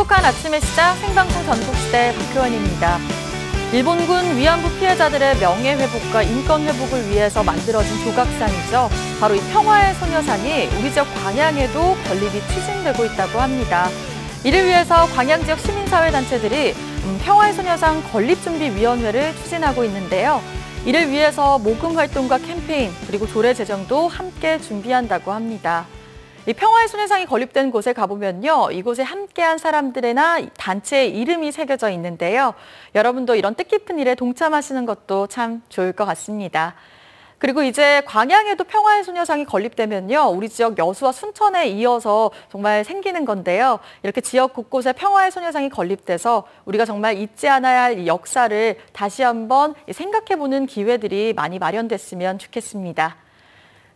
행복한 아침의 시작 생방송 전국시대 박효원입니다. 일본군 위안부 피해자들의 명예회복과 인권회복을 위해서 만들어진 조각상이죠. 바로 이 평화의 소녀상이 우리 지역 광양에도 건립이 추진되고 있다고 합니다. 이를 위해서 광양 지역 시민사회단체들이 평화의 소녀상 건립준비위원회를 추진하고 있는데요. 이를 위해서 모금 활동과 캠페인 그리고 조례 제정도 함께 준비한다고 합니다. 이 평화의 소녀상이 건립된 곳에 가보면요. 이곳에 함께한 사람들이나 단체의 이름이 새겨져 있는데요. 여러분도 이런 뜻깊은 일에 동참하시는 것도 참 좋을 것 같습니다. 그리고 이제 광양에도 평화의 소녀상이 건립되면요. 우리 지역 여수와 순천에 이어서 정말 생기는 건데요. 이렇게 지역 곳곳에 평화의 소녀상이 건립돼서 우리가 정말 잊지 않아야 할 역사를 다시 한번 생각해보는 기회들이 많이 마련됐으면 좋겠습니다.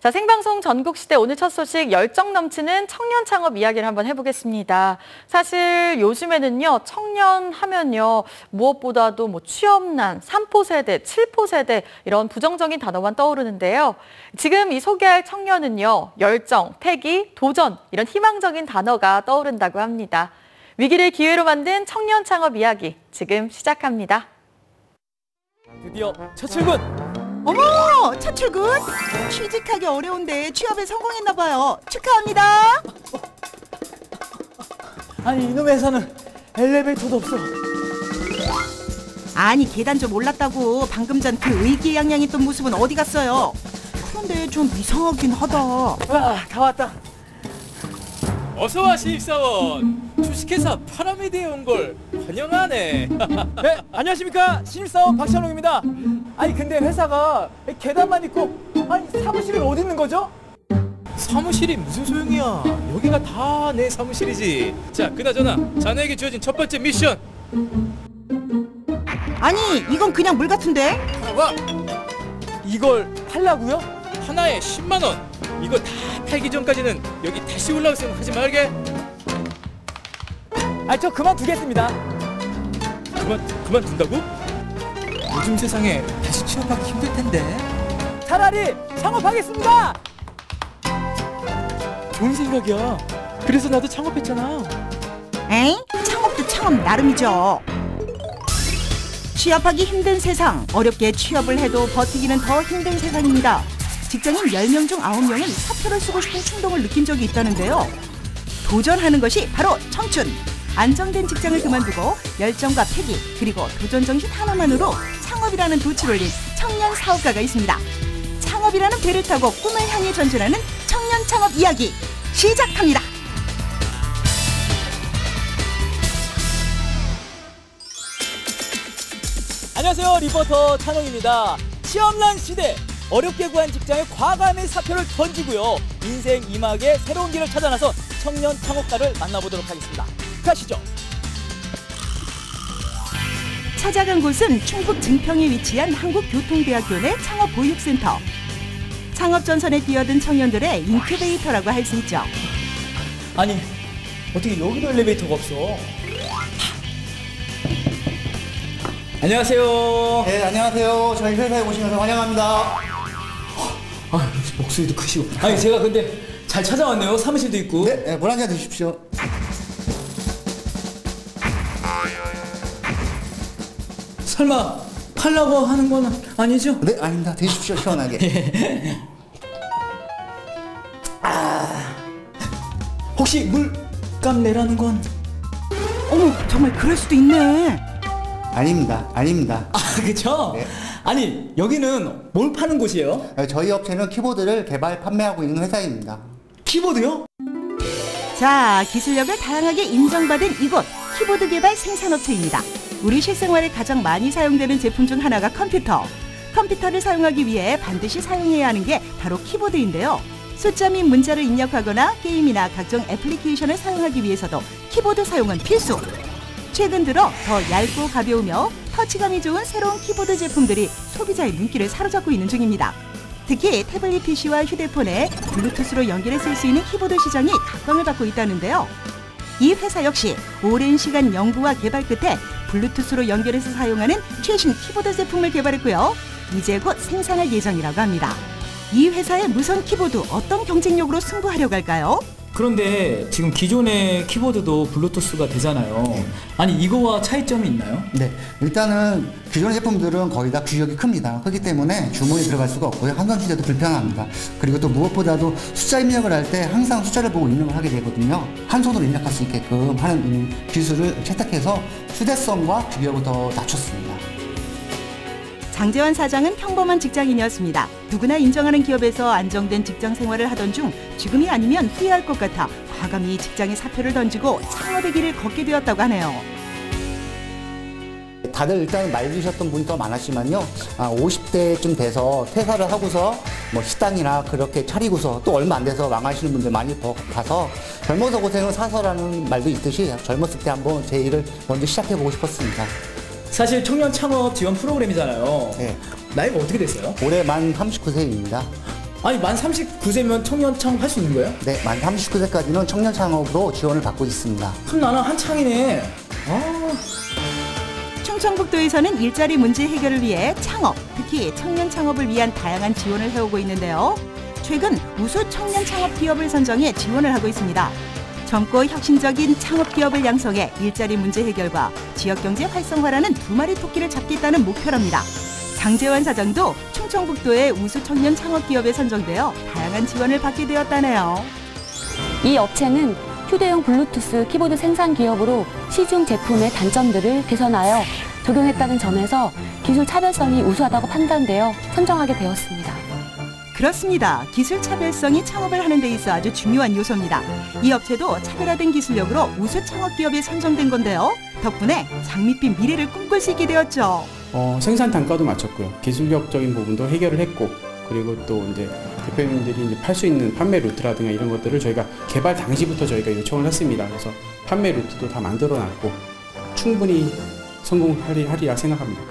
자, 생방송 전국시대 오늘 첫 소식 열정 넘치는 청년 창업 이야기를 한번 해보겠습니다. 사실 요즘에는요, 청년 하면요, 무엇보다도 취업난, 3포 세대, 7포 세대 이런 부정적인 단어만 떠오르는데요. 지금 이 소개할 청년은요, 열정, 패기, 도전 이런 희망적인 단어가 떠오른다고 합니다. 위기를 기회로 만든 청년 창업 이야기 지금 시작합니다. 드디어 첫 출근! 어머! 첫 출근? 취직하기 어려운데 취업에 성공했나 봐요. 축하합니다. 아니 이놈의 회사는 엘리베이터도 없어. 아니 계단 좀 올랐다고. 방금 전 그 의기양양했던 모습은 어디 갔어요? 그런데 좀 이상하긴 하다. 와, 다 왔다. 어서와 신입사원. 주식회사 파라미드에 온 걸 환영하네. 네, 안녕하십니까 신입사원 박찬웅입니다. 아니 근데 회사가 계단만 있고 아니 사무실은 어디 있는 거죠? 사무실이 무슨 소용이야. 여기가 다 내 사무실이지. 자, 그나저나 자네에게 주어진 첫 번째 미션. 아니 이건 그냥 물 같은데? 와, 이걸 팔라고요? 하나에 10만 원. 이거 다 팔기 전까지는 여기 다시 올라올 생각하지 말게. 아, 저 그만두겠습니다. 그만둔다고? 요즘 세상에 다시 취업하기 힘들 텐데. 차라리 창업하겠습니다. 좋은 생각이야. 그래서 나도 창업했잖아. 에잉? 창업도 창업 나름이죠. 취업하기 힘든 세상, 어렵게 취업을 해도 버티기는 더 힘든 세상입니다. 직장인 10명 중 9명은 사표를 쓰고 싶은 충동을 느낀 적이 있다는데요. 도전하는 것이 바로 청춘. 안정된 직장을 그만두고 열정과 패기 그리고 도전정신 하나만으로 창업이라는 돛을 올린 청년 사업가가 있습니다. 창업이라는 배를 타고 꿈을 향해 전진하는 청년 창업 이야기 시작합니다. 안녕하세요, 리포터 찬홍입니다. 취업난 시대, 어렵게 구한 직장에 과감히 사표를 던지고요. 인생 2막의 새로운 길을 찾아 나선 청년 창업가를 만나보도록 하겠습니다. 가시죠. 찾아간 곳은 충북 증평에 위치한 한국교통대학교 내 창업보육센터. 창업 전선에 뛰어든 청년들의 인큐베이터라고 할 수 있죠. 아니 어떻게 여기도 엘리베이터가 없어? 안녕하세요. 네, 안녕하세요. 저희 회사에 오시면서 환영합니다. 아, 목소리도 크시고. 아니 제가 근데 잘 찾아왔네요. 사무실도 있고. 네, 네, 물 한 잔 드십시오. 설마 팔라고 하는 건 아니죠? 네, 아닙니다. 드십시오, 시원하게. 혹시 물값 내라는 건? 어머, 정말 그럴 수도 있네. 아닙니다. 아닙니다. 아, 그쵸? 네. 아니 여기는 뭘 파는 곳이에요? 저희 업체는 키보드를 개발, 판매하고 있는 회사입니다. 키보드요? 자, 기술력을 다양하게 인정받은 이곳 키보드 개발 생산업체입니다. 우리 실생활에 가장 많이 사용되는 제품 중 하나가 컴퓨터. 컴퓨터를 사용하기 위해 반드시 사용해야 하는 게 바로 키보드인데요. 숫자 및 문자를 입력하거나 게임이나 각종 애플리케이션을 사용하기 위해서도 키보드 사용은 필수. 최근 들어 더 얇고 가벼우며 터치감이 좋은 새로운 키보드 제품들이 소비자의 눈길을 사로잡고 있는 중입니다. 특히 태블릿 PC와 휴대폰에 블루투스로 연결해 쓸 수 있는 키보드 시장이 각광을 받고 있다는데요. 이 회사 역시 오랜 시간 연구와 개발 끝에 블루투스로 연결해서 사용하는 최신 키보드 제품을 개발했고요. 이제 곧 생산할 예정이라고 합니다. 이 회사의 무선 키보드 어떤 경쟁력으로 승부하려고 할까요? 그런데 지금 기존의 키보드도 블루투스가 되잖아요. 아니 이거와 차이점이 있나요? 네, 일단은 기존 제품들은 거의 다 규격이 큽니다. 크기 때문에 주문이 들어갈 수가 없고요. 한선 휴대도 불편합니다. 그리고 또 무엇보다도 숫자 입력을 할 때 항상 숫자를 보고 입력을 하게 되거든요. 한 손으로 입력할 수 있게끔 하는 기술을 채택해서 휴대성과 규격을 더 낮췄습니다. 장재환 사장은 평범한 직장인이었습니다. 누구나 인정하는 기업에서 안정된 직장 생활을 하던 중 지금이 아니면 후회할 것 같아 과감히 직장에 사표를 던지고 창업의 길을 걷게 되었다고 하네요. 다들 일단 말리셨던 분이 더 많았지만요. 50대쯤 돼서 퇴사를 하고서 뭐 식당이나 그렇게 차리고서 또 얼마 안 돼서 망하시는 분들 많이 봐서 젊어서 고생은 사서라는 말도 있듯이 젊었을 때 한번 제 일을 먼저 시작해보고 싶었습니다. 사실 청년 창업 지원 프로그램이잖아요. 네. 나이가 어떻게 됐어요? 올해 만 39세입니다. 아니 만 39세면 청년 창업할 수 있는 거예요? 네, 만 39세까지는 청년 창업으로 지원을 받고 있습니다. 그럼 나는 한창이네. 충청북도에서는 일자리 문제 해결을 위해 창업, 특히 청년 창업을 위한 다양한 지원을 해오고 있는데요. 최근 우수 청년 창업 기업을 선정해 지원을 하고 있습니다. 젊고 혁신적인 창업 기업을 양성해 일자리 문제 해결과 지역경제 활성화라는 두 마리 토끼를 잡겠다는 목표랍니다. 장재환 사장도 충청북도의 우수 청년 창업 기업에 선정되어 다양한 지원을 받게 되었다네요. 이 업체는 휴대용 블루투스 키보드 생산 기업으로 시중 제품의 단점들을 개선하여 적용했다는 점에서 기술 차별성이 우수하다고 판단되어 선정하게 되었습니다. 그렇습니다. 기술 차별성이 창업을 하는 데 있어 아주 중요한 요소입니다. 이 업체도 차별화된 기술력으로 우수 창업 기업에 선정된 건데요. 덕분에 장밋빛 미래를 꿈꿀 수 있게 되었죠. 생산 단가도 맞췄고요. 기술력적인 부분도 해결을 했고, 그리고 또 이제 대표님들이 이제 팔 수 있는 판매 루트라든가 이런 것들을 저희가 개발 당시부터 저희가 요청을 했습니다. 그래서 판매 루트도 다 만들어놨고 충분히 성공하리라 생각합니다.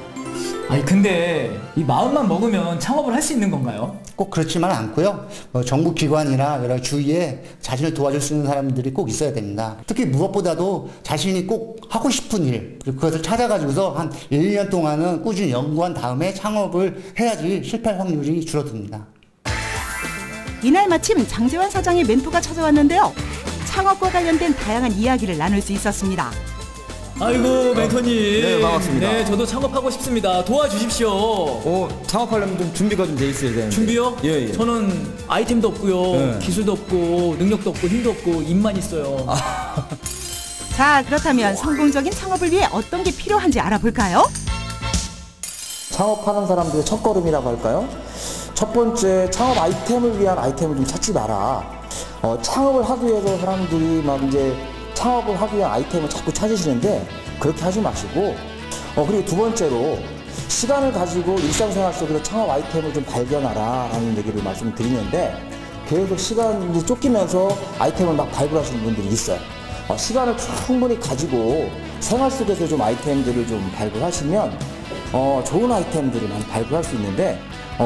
아니 근데 이 마음만 먹으면 창업을 할 수 있는 건가요? 꼭 그렇지만 않고요. 정부 기관이나 여러 주위에 자신을 도와줄 수 있는 사람들이 꼭 있어야 됩니다. 특히 무엇보다도 자신이 꼭 하고 싶은 일, 그것을 찾아가지고서 한 1, 2년 동안은 꾸준히 연구한 다음에 창업을 해야지 실패할 확률이 줄어듭니다. 이날 마침 장재환 사장의 멘토가 찾아왔는데요. 창업과 관련된 다양한 이야기를 나눌 수 있었습니다. 아이고 멘토님. 네, 반갑습니다. 네, 저도 창업하고 싶습니다. 도와주십시오. 창업하려면 좀 준비가 좀 돼 있어야 되는데. 준비요? 예. 저는 아이템도 없고요. 네. 기술도 없고 능력도 없고 힘도 없고 입만 있어요. 자, 그렇다면 성공적인 창업을 위해 어떤 게 필요한지 알아볼까요? 창업하는 사람들의 첫걸음이라고 할까요? 첫 번째, 창업 아이템을 위한 아이템을 좀 찾지 마라. 창업을 하기 위해서 사람들이 막 이제 창업을 하기 위한 아이템을 자꾸 찾으시는데 그렇게 하지 마시고, 그리고 두 번째로 시간을 가지고 일상생활 속에서 창업 아이템을 좀 발견하라 라는 얘기를 말씀드리는데, 계속 시간이 쫓기면서 아이템을 막 발굴하시는 분들이 있어요. 시간을 충분히 가지고 생활 속에서 좀 아이템들을 좀 발굴하시면 좋은 아이템들을 많이 발굴할 수 있는데,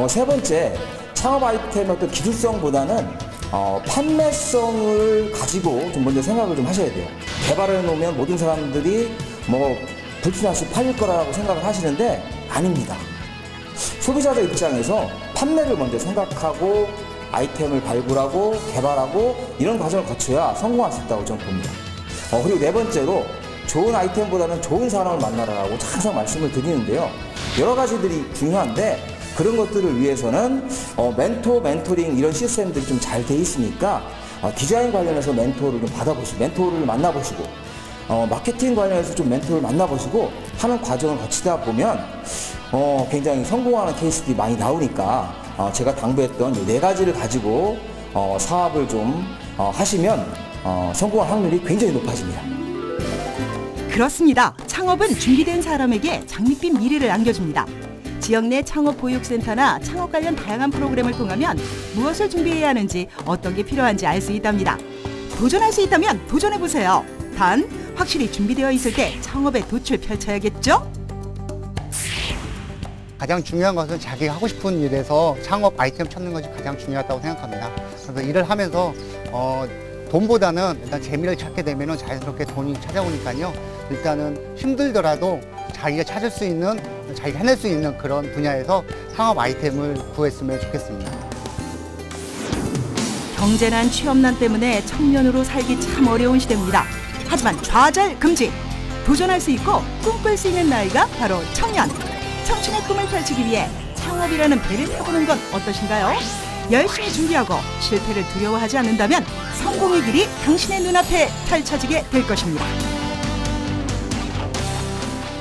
세 번째, 창업 아이템의 어떤 기술성보다는 판매성을 가지고 좀 먼저 생각을 좀 하셔야 돼요. 개발해 놓으면 모든 사람들이 뭐 불편없이 팔릴 거라고 생각을 하시는데 아닙니다. 소비자들 입장에서 판매를 먼저 생각하고 아이템을 발굴하고 개발하고 이런 과정을 거쳐야 성공할 수 있다고 저는 봅니다. 그리고 네 번째로 좋은 아이템보다는 좋은 사람을 만나라고 항상 말씀을 드리는데요. 여러 가지들이 중요한데 그런 것들을 위해서는 멘토링 이런 시스템들이 좀 잘 돼 있으니까 디자인 관련해서 멘토를 좀 받아보시고 멘토를 만나보시고 마케팅 관련해서 좀 멘토를 만나보시고 하는 과정을 거치다 보면 굉장히 성공하는 케이스들이 많이 나오니까 제가 당부했던 이 네 가지를 가지고 사업을 좀 하시면 성공할 확률이 굉장히 높아집니다. 그렇습니다. 창업은 준비된 사람에게 장밋빛 미래를 안겨줍니다. 지역 내 창업보육센터나 창업 관련 다양한 프로그램을 통하면 무엇을 준비해야 하는지 어떤 게 필요한지 알 수 있답니다. 도전할 수 있다면 도전해보세요. 단, 확실히 준비되어 있을 때 창업에 돛을 펼쳐야겠죠? 가장 중요한 것은 자기가 하고 싶은 일에서 창업 아이템 찾는 것이 가장 중요하다고 생각합니다. 그래서 일을 하면서 돈보다는 일단 재미를 찾게 되면 자연스럽게 돈이 찾아오니까요. 일단은 힘들더라도 자기가 찾을 수 있는, 자기가 해낼 수 있는 그런 분야에서 창업 아이템을 구했으면 좋겠습니다. 경제난 취업난 때문에 청년으로 살기 참 어려운 시대입니다. 하지만 좌절 금지! 도전할 수 있고 꿈꿀 수 있는 나이가 바로 청년! 청춘의 꿈을 펼치기 위해 창업이라는 배를 타보는 건 어떠신가요? 열심히 준비하고 실패를 두려워하지 않는다면 성공의 길이 당신의 눈앞에 펼쳐지게 될 것입니다.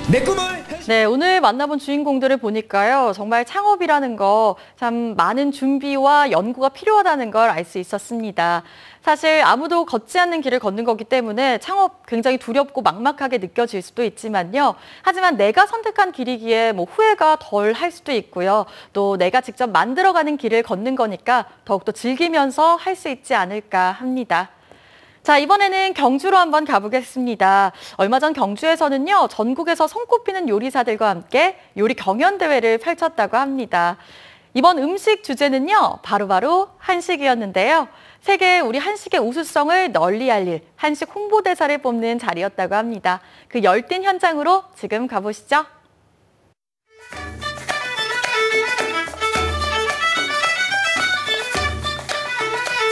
내 꿈을 네, 오늘 만나본 주인공들을 보니까요. 정말 창업이라는 거 참 많은 준비와 연구가 필요하다는 걸 알 수 있었습니다. 사실 아무도 걷지 않는 길을 걷는 거기 때문에 창업 굉장히 두렵고 막막하게 느껴질 수도 있지만요. 하지만 내가 선택한 길이기에 후회가 덜 할 수도 있고요. 또 내가 직접 만들어가는 길을 걷는 거니까 더욱더 즐기면서 할 수 있지 않을까 합니다. 자, 이번에는 경주로 한번 가보겠습니다. 얼마 전 경주에서는요, 전국에서 손꼽히는 요리사들과 함께 요리 경연대회를 펼쳤다고 합니다. 이번 음식 주제는요, 바로 한식이었는데요. 세계 우리 한식의 우수성을 널리 알릴 한식 홍보대사를 뽑는 자리였다고 합니다. 그 열띤 현장으로 지금 가보시죠.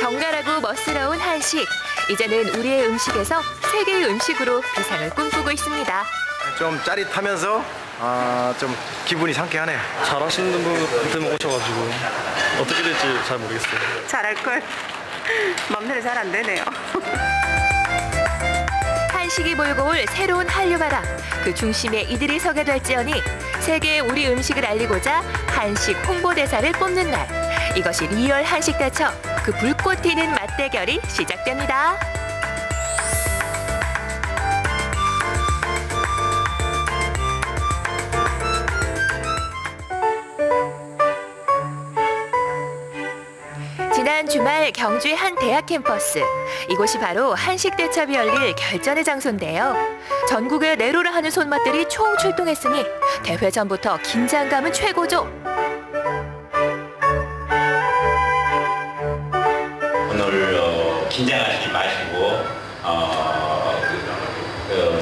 정갈하고 멋스러운 한식. 이제는 우리의 음식에서 세계의 음식으로 비상을 꿈꾸고 있습니다. 좀 짜릿하면서 좀 기분이 상쾌하네요. 잘하시는 분들 오셔가지고 어떻게 될지 잘 모르겠어요. 잘할걸. 맘대로 잘 안 되네요. 한식이 몰고 올 새로운 한류바람. 그 중심에 이들이 서게 될지언니 세계의 우리 음식을 알리고자 한식 홍보대사를 뽑는 날. 이것이 리얼 한식 대첩. 그 불꽃 튀는 맞대결이 시작됩니다. 지난 주말 경주의 한 대학 캠퍼스. 이곳이 바로 한식 대첩이 열릴 결전의 장소인데요. 전국에 내로라 하는 손맛들이 총출동했으니 대회 전부터 긴장감은 최고죠. 오늘 긴장하시지 마시고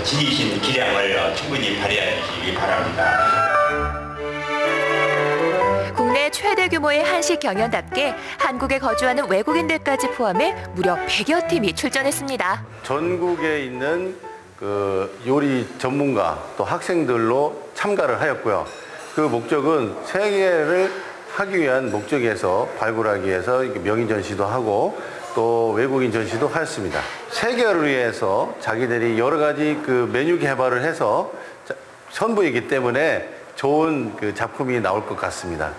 지니신 기량을 충분히 발휘하시기 바랍니다. 국내 최대 규모의 한식 경연답게 한국에 거주하는 외국인들까지 포함해 무려 100여 팀이 출전했습니다. 전국에 있는 요리 전문가 또 학생들로 참가를 하였고요. 그 목적은 세계를 하기 위한 목적에서 발굴하기 위해서 명인 전시도 하고 또 외국인 전시도 하였습니다. 세계를 위해서 자기들이 여러 가지 메뉴 개발을 해서 선보이기 때문에 좋은 작품이 나올 것 같습니다.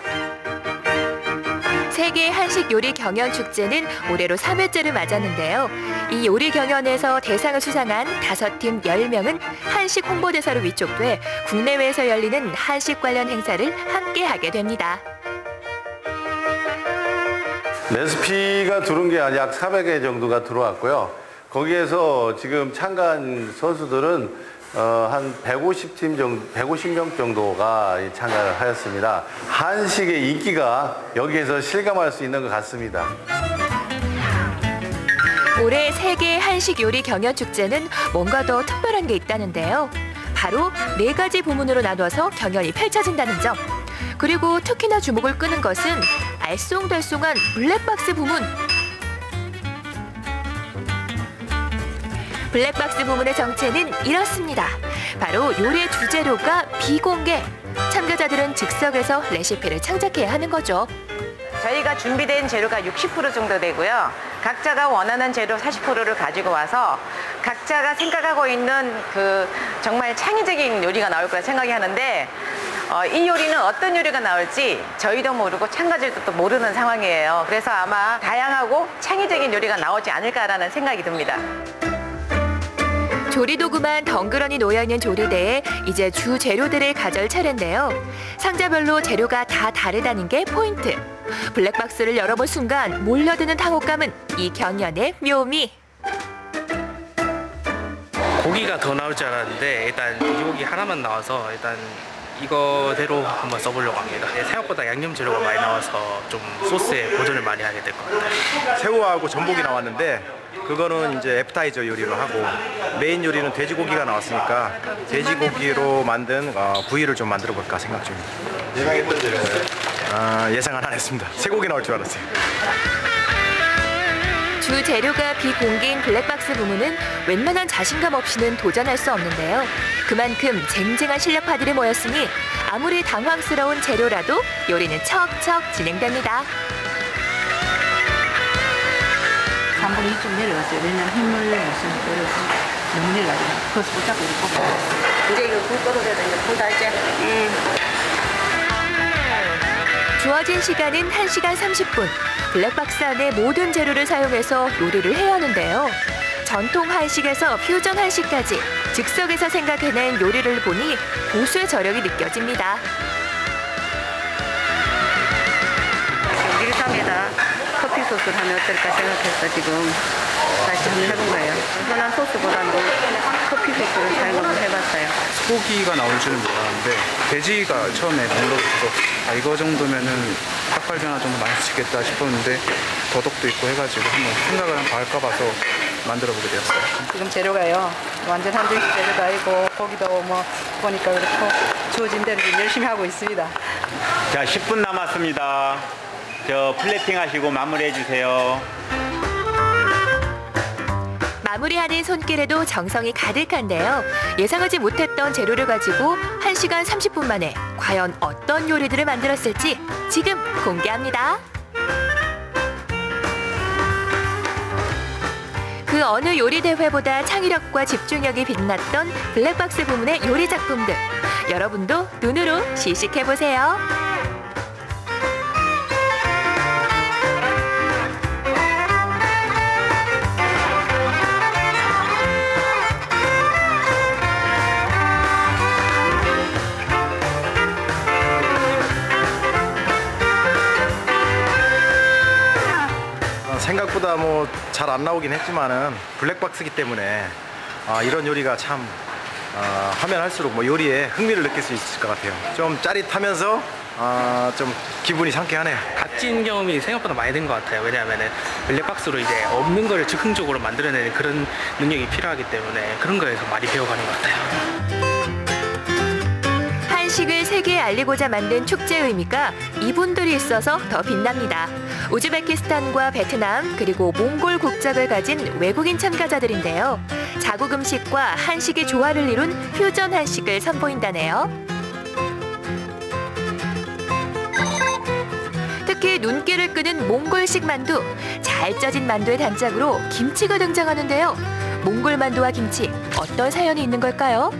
세계 한식 요리 경연 축제는 올해로 3회째를 맞았는데요. 이 요리 경연에서 대상을 수상한 5팀 10명은 한식 홍보대사로 위촉돼 국내외에서 열리는 한식 관련 행사를 함께 하게 됩니다. 레시피가 들어온 게 약 400개 정도가 들어왔고요. 거기에서 지금 참가한 선수들은 한 150명 정도가 참가를 하였습니다. 한식의 인기가 여기에서 실감할 수 있는 것 같습니다. 올해 세계 한식 요리 경연 축제는 뭔가 더 특별한 게 있다는데요. 바로 4가지 부문으로 나눠서 경연이 펼쳐진다는 점. 그리고 특히나 주목을 끄는 것은 알쏭달쏭한 블랙박스 부문. 블랙박스 부문의 정체는 이렇습니다. 바로 요리의 주재료가 비공개. 참가자들은 즉석에서 레시피를 창작해야 하는 거죠. 저희가 준비된 재료가 60% 정도 되고요. 각자가 원하는 재료 40%를 가지고 와서 각자가 생각하고 있는 정말 창의적인 요리가 나올 거라 생각이 하는데 이 요리는 어떤 요리가 나올지 저희도 모르고 참가자들도 모르는 상황이에요. 그래서 아마 다양하고 창의적인 요리가 나오지 않을까라는 생각이 듭니다. 조리도구만 덩그러니 놓여있는 조리대에 이제 주 재료들을 가져올 차례인데요. 상자별로 재료가 다 다르다는 게 포인트. 블랙박스를 열어본 순간 몰려드는 탕혹감은 이 경연의 묘미. 고기가 더 나올 줄 알았는데 일단 돼지고기 하나만 나와서 일단 이거대로 한번 써보려고 합니다. 생각보다 양념 재료가 많이 나와서 좀 소스에 보존을 많이 하게 될 것 같아요. 새우하고 전복이 나왔는데 그거는 이제 애프타이저 요리로 하고 메인 요리는 돼지고기가 나왔으니까 돼지고기로 만든 구이를 좀 만들어 볼까 생각 중입니다. 예상했던 재료가요? 예상은 안 했습니다. 쇠고기 나올 줄 알았어요. 주 재료가 비공개인 블랙박스 부문은 웬만한 자신감 없이는 도전할 수 없는데요. 그만큼 쟁쟁한 실력파들이 모였으니 아무리 당황스러운 재료라도 요리는 척척 진행됩니다. 3분의 2좀 내려갔어요. 왜냐면 힘을 못쓰니까 어려서 너무 내려가지고 그래서 붙잡고 이렇게 이제 이거 불 꺼도 돼도 이제 불 달지? 주어진 시간은 1시간 30분. 블랙박스 안에 모든 재료를 사용해서 요리를 해야 하는데요. 전통 한식에서 퓨전 한식까지 즉석에서 생각해낸 요리를 보니 고수의 저력이 느껴집니다. 밀감에다 커피 소스를 하면 어떨까 생각해서 지금 다시 한번 해본 거예요. 흔한 소스보다는 커피 소스를 사용을 해봤어요. 소고기가 나올 줄은 몰랐는데 돼지가 처음에 물러붙어서 이거 정도면은 닭발 하나 정도 많이 쓰겠다 싶었는데 더덕도 있고 해가지고 한번 생각을 한번 할까 봐서 만들어보게 되었어요. 지금 재료가요. 완전 한정식 재료도 아니고 고기도 뭐 보니까 그렇고 주어진 대로 좀 열심히 하고 있습니다. 자, 10분 남았습니다. 저 플레이팅 하시고 마무리해 주세요. 마무리하는 손길에도 정성이 가득한데요. 예상하지 못했던 재료를 가지고 1시간 30분 만에 과연 어떤 요리들을 만들었을지 지금 공개합니다. 그 어느 요리 대회보다 창의력과 집중력이 빛났던 블랙박스 부문의 요리 작품들. 여러분도 눈으로 시식해보세요. 생각보다 뭐 잘 안 나오긴 했지만은 블랙박스기 때문에 이런 요리가 참 하면 할수록 뭐 요리에 흥미를 느낄 수 있을 것 같아요. 좀 짜릿하면서 좀 기분이 상쾌하네요. 값진 경험이 생각보다 많이 된 것 같아요. 왜냐하면은 블랙박스로 이제 없는 거를 즉흥적으로 만들어내는 그런 능력이 필요하기 때문에 그런 거에서 많이 배워가는 것 같아요. 한식을 세계에 알리고자 만든 축제 의미가 이분들이 있어서 더 빛납니다. 우즈베키스탄과 베트남 그리고 몽골 국적을 가진 외국인 참가자들인데요. 자국 음식과 한식의 조화를 이룬 퓨전 한식을 선보인다네요. 특히 눈길을 끄는 몽골식 만두. 잘 쪄진 만두의 단짝으로 김치가 등장하는데요. 몽골 만두와 김치, 어떤 사연이 있는 걸까요?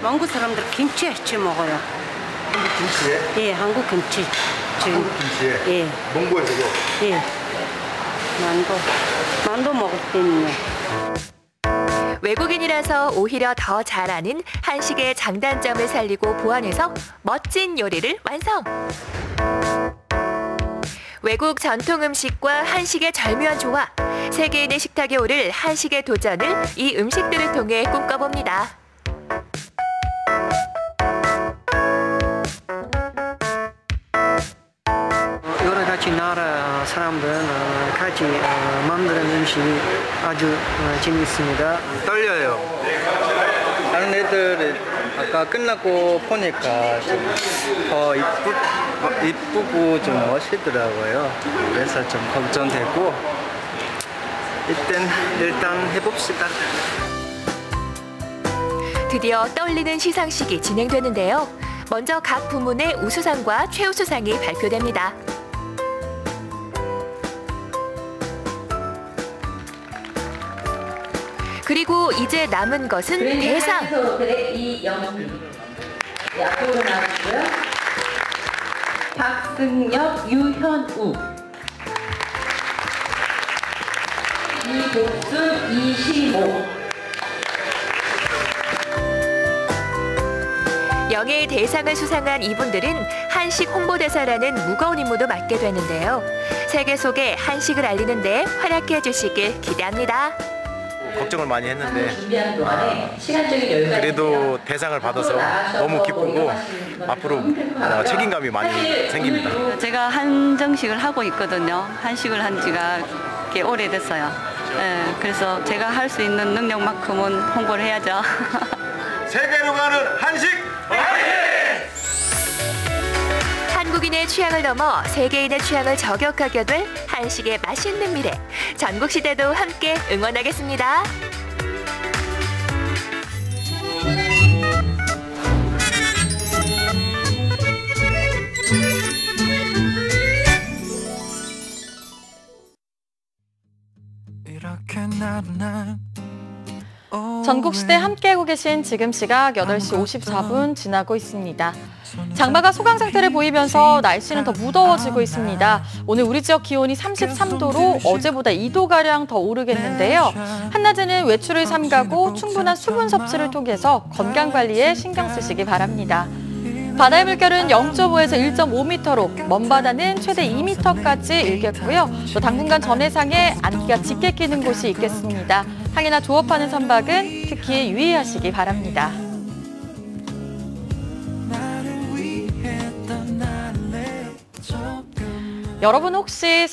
몽골 사람들 김치에 해치 먹어요. 한국 김치에? 예, 한국 김치. 한국 김치에? 예. 몽골에서도? 예. 만두 먹을 때는요. 외국인이라서 오히려 더 잘 아는 한식의 장단점을 살리고 보완해서 멋진 요리를 완성! 외국 전통 음식과 한식의 절묘한 조화. 세계인의 식탁에 오를 한식의 도전을 이 음식들을 통해 꿈꿔봅니다. 여러 가지 나라 사람들은 같이 만드는 음식이 아주 재미있습니다. 떨려요. 다른 애들 아까 끝나고 보니까 좀 더 이쁘고 좀 멋있더라고요. 그래서 좀 걱정되고 일단 해봅시다. 드디어 떨리는 시상식이 진행되는데요. 먼저 각 부문의 우수상과 최우수상이 발표됩니다. 그리고 이제 남은 것은 대상. 앞으로 나와주고요. 박승엽, 유현우. 이복순, 이시모. 영예의 대상을 수상한 이분들은 한식 홍보대사라는 무거운 임무도 맡게 되는데요. 세계 속에 한식을 알리는 데 활약해 주시길 기대합니다. 걱정을 많이 했는데 그래도 대상을 받아서 너무 기쁘고 앞으로 책임감이 많이 생깁니다. 제가 한정식을 하고 있거든요. 한식을 한 지가 꽤 오래됐어요. 그래서 제가 할 수 있는 능력만큼은 홍보를 해야죠. 세계로 가는 한식! 한국 한국인의 취향을 넘어 세계인의 취향을 저격하게 될 한식의 맛있는 미래. 전국시대도 함께 응원하겠습니다. 전국시대 함께하고 계신 지금 시각 8시 54분 지나고 있습니다. 장마가 소강 상태를 보이면서 날씨는 더 무더워지고 있습니다. 오늘 우리 지역 기온이 33도로 어제보다 2도가량 더 오르겠는데요. 한낮에는 외출을 삼가고 충분한 수분 섭취를 통해서 건강관리에 신경 쓰시기 바랍니다. 바다의 물결은 0.5에서 1.5m로 먼바다는 최대 2m까지 일겠고요. 또 당분간 전해상에 안개가 짙게 끼는 곳이 있겠습니다. 항해나 조업하는 선박은 특히 유의하시기 바랍니다. 여러분 혹시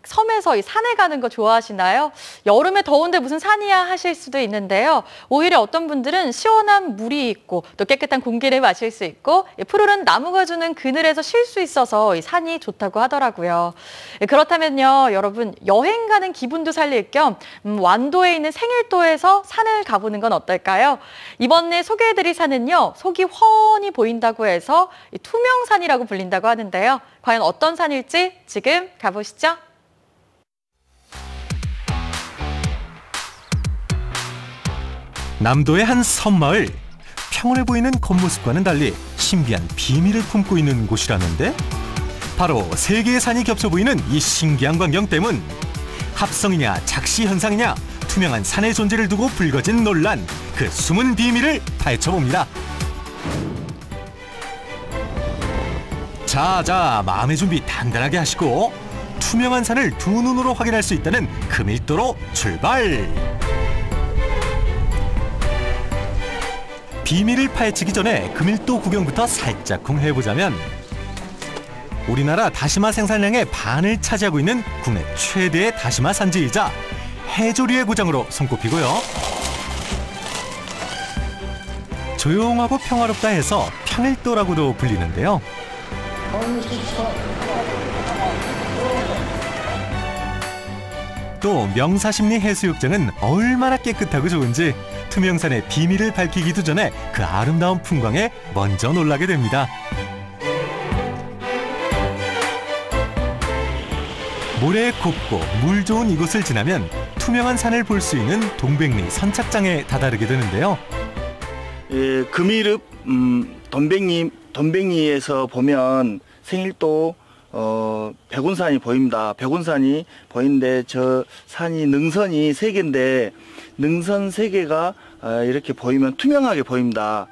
섬에서 이 산에 가는 거 좋아하시나요? 여름에 더운데 무슨 산이야 하실 수도 있는데요. 오히려 어떤 분들은 시원한 물이 있고 또 깨끗한 공기를 마실 수 있고 푸르른 나무가 주는 그늘에서 쉴 수 있어서 이 산이 좋다고 하더라고요. 그렇다면요, 여러분 여행 가는 기분도 살릴 겸 완도에 있는 생일도에서 산을 가보는 건 어떨까요? 이번에 소개해드릴 산은요, 속이 훤히 보인다고 해서 투명산이라고 불린다고 하는데요. 과연 어떤 산일지 지금 가보시죠. 남도의 한 섬마을. 평온해 보이는 겉모습과는 달리 신비한 비밀을 품고 있는 곳이라는데, 바로 세 개의 산이 겹쳐 보이는 이 신기한 광경 때문. 합성이냐 작시 현상이냐, 투명한 산의 존재를 두고 불거진 논란, 그 숨은 비밀을 파헤쳐봅니다. 자, 마음의 준비 단단하게 하시고 투명한 산을 두 눈으로 확인할 수 있다는 금일도로 출발! 비밀을 파헤치기 전에 금일도 구경부터 살짝쿵 해보자면, 우리나라 다시마 생산량의 반을 차지하고 있는 국내 최대의 다시마 산지이자 해조류의 고장으로 손꼽히고요. 조용하고 평화롭다 해서 평일도라고도 불리는데요. 또 명사심리 해수욕장은 얼마나 깨끗하고 좋은지 투명산의 비밀을 밝히기도 전에 그 아름다운 풍광에 먼저 놀라게 됩니다. 모래 곱고 물 좋은 이곳을 지나면 투명한 산을 볼 수 있는 동백리 선착장에 다다르게 되는데요. 예, 금일읍 돈백리에서 보면 생일도 백운산이 보입니다. 백운산이 보이는데 저 산이 능선이 3개인데 능선 3개가 이렇게 보이면 투명하게 보입니다.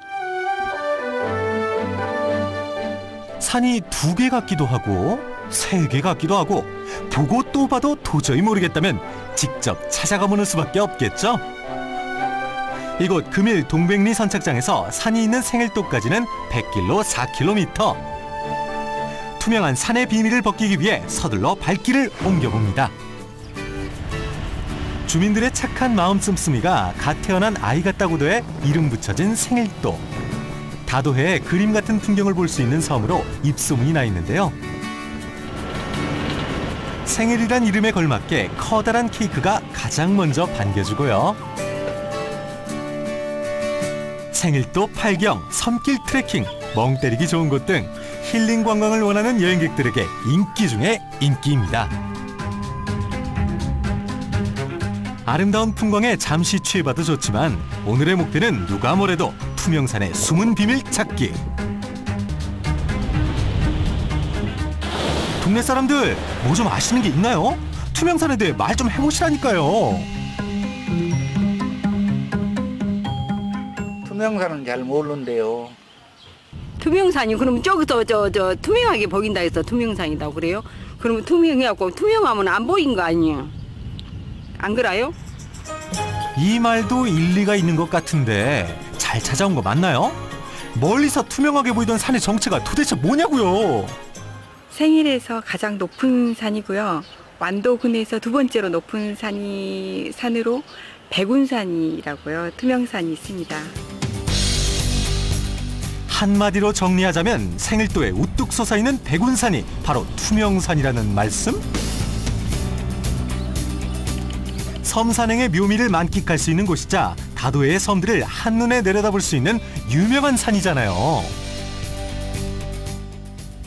산이 2개 같기도 하고 3개 같기도 하고 보고 또 봐도 도저히 모르겠다면 직접 찾아가 보는 수밖에 없겠죠. 이곳 금일 동백리 선착장에서 산이 있는 생일도까지는 100길로 4km. 투명한 산의 비밀을 벗기기 위해 서둘러 발길을 옮겨봅니다. 주민들의 착한 마음 씀씀이가 갓 태어난 아이 같다고도 해 이름 붙여진 생일도. 다도해의 그림 같은 풍경을 볼 수 있는 섬으로 입소문이 나 있는데요. 생일이란 이름에 걸맞게 커다란 케이크가 가장 먼저 반겨주고요. 생일도 팔경, 섬길 트레킹, 멍 때리기 좋은 곳 등 힐링 관광을 원하는 여행객들에게 인기 중에 인기입니다. 아름다운 풍광에 잠시 취해봐도 좋지만 오늘의 목표는 누가 뭐래도 투명산의 숨은 비밀 찾기. 동네 사람들 뭐 좀 아시는 게 있나요? 투명산에 대해 말 좀 해보시라니까요. 투명산은 잘 모르는데요. 투명산이 그러면 저기서 저 투명하게 보인다 해서 투명산이다 그래요? 그러면 투명해갖고 투명하면 안 보인 거 아니에요? 안 그래요? 이 말도 일리가 있는 것 같은데 잘 찾아온 거 맞나요? 멀리서 투명하게 보이던 산의 정체가 도대체 뭐냐고요? 생일에서 가장 높은 산이고요. 완도군에서 2번째로 높은 산으로 백운산이라고요. 투명산이 있습니다. 한마디로 정리하자면 생일도에 우뚝 솟아있는 백운산이 바로 투명산이라는 말씀? 섬 산행의 묘미를 만끽할 수 있는 곳이자 다도해의 섬들을 한눈에 내려다볼 수 있는 유명한 산이잖아요.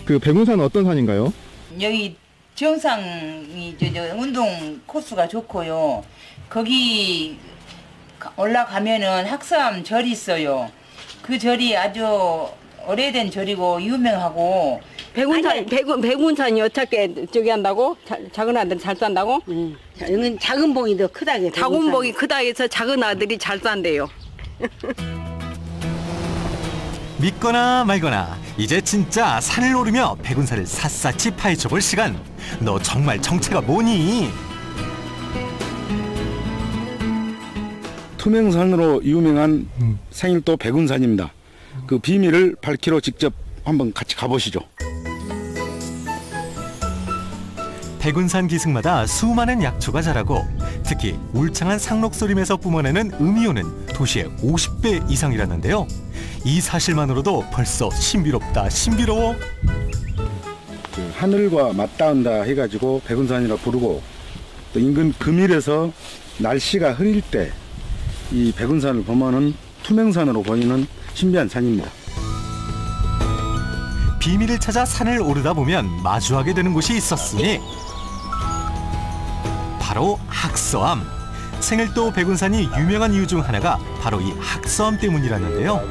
그 백운산은 어떤 산인가요? 여기 정상이 운동 코스가 좋고요. 거기 올라가면은 학삼 절이 있어요. 그 절이 아주 오래된 절이고 유명하고. 백운산이 어떻게 저기 한다고? 작은 아들 잘 산다고? 여기는 작은 봉이 더 크다. 작은 봉이 크다 해서 작은 아들이 잘 산대요. 믿거나 말거나 이제 진짜 산을 오르며 백운산을 샅샅이 파헤쳐볼 시간. 너 정말 정체가 뭐니? 투명산으로 유명한 생일도 백운산입니다. 그 비밀을 밝히러 직접 한번 같이 가보시죠. 백운산 기슭마다 수많은 약초가 자라고 특히 울창한 상록소림에서 뿜어내는 음이온은 도시의 50배 이상이라는데요. 이 사실만으로도 벌써 신비롭다 신비로워. 그 하늘과 맞닿은다 해가지고 백운산이라 부르고, 또 인근 금일에서 날씨가 흐릴 때 이 백운산을 보면은 투명산으로 보이는 신비한 산입니다. 비밀을 찾아 산을 오르다 보면 마주하게 되는 곳이 있었으니 바로 학서암. 생일도 백운산이 유명한 이유 중 하나가 바로 이 학서암 때문이라는데요.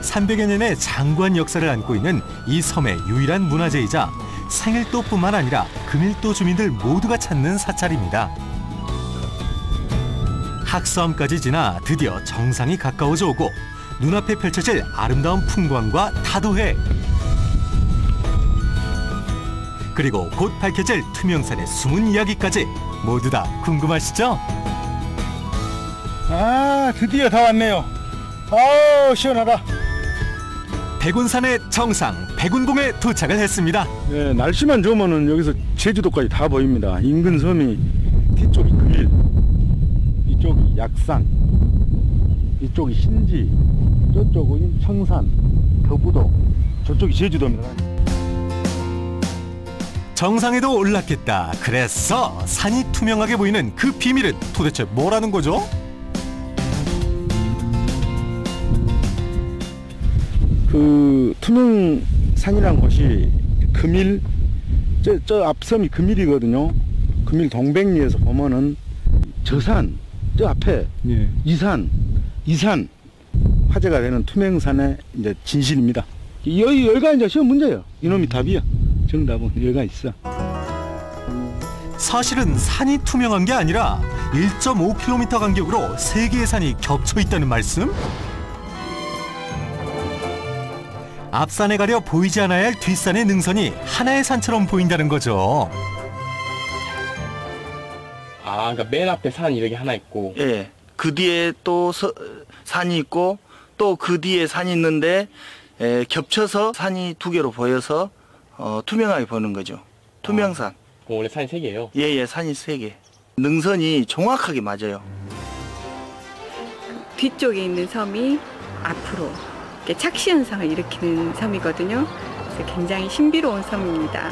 300여 년의 장구한 역사를 안고 있는 이 섬의 유일한 문화재이자 생일도뿐만 아니라 금일도 주민들 모두가 찾는 사찰입니다. 학서암까지 지나 드디어 정상이 가까워져 오고 눈앞에 펼쳐질 아름다운 풍광과 다도해, 그리고 곧 밝혀질 투명산의 숨은 이야기까지 모두 다 궁금하시죠? 아, 드디어 다 왔네요. 아우, 시원하다. 백운산의 정상 백운봉에 도착을 했습니다. 네, 날씨만 좋으면은 여기서 제주도까지 다 보입니다. 인근 섬이 뒤쪽이 금일, 이쪽이 약산, 이쪽이 신지, 저쪽은 청산, 거부도, 저쪽이 제주도입니다. 정상에도 올랐겠다. 그래서 산이 투명하게 보이는 그 비밀은 도대체 뭐라는 거죠? 그 투명산이라는 곳이 금일, 저 앞섬이 금일이거든요. 금일 동백리에서 보면은 저 산, 저 앞에 이산 화제가 되는 투명산의 이제 진실입니다. 여기가 이제 시험 문제예요. 이놈이 답이야. 정답은 여기가 있어. 사실은 산이 투명한 게 아니라 1.5km 간격으로 3개의 산이 겹쳐 있다는 말씀? 앞산에 가려 보이지 않아야 할 뒷산의 능선이 하나의 산처럼 보인다는 거죠. 아, 그러니까 맨 앞에 산이 이렇게 하나 있고. 예. 그 뒤에 또 산이 있고 또 그 뒤에 산이 있는데 겹쳐서 산이 2개로 보여서 투명하게 보는 거죠. 투명산. 원래 산이 3개예요? 예, 산이 3개. 능선이 정확하게 맞아요. 뒤쪽에 있는 섬이 앞으로 착시 현상을 일으키는 섬이거든요. 그래서 굉장히 신비로운 섬입니다.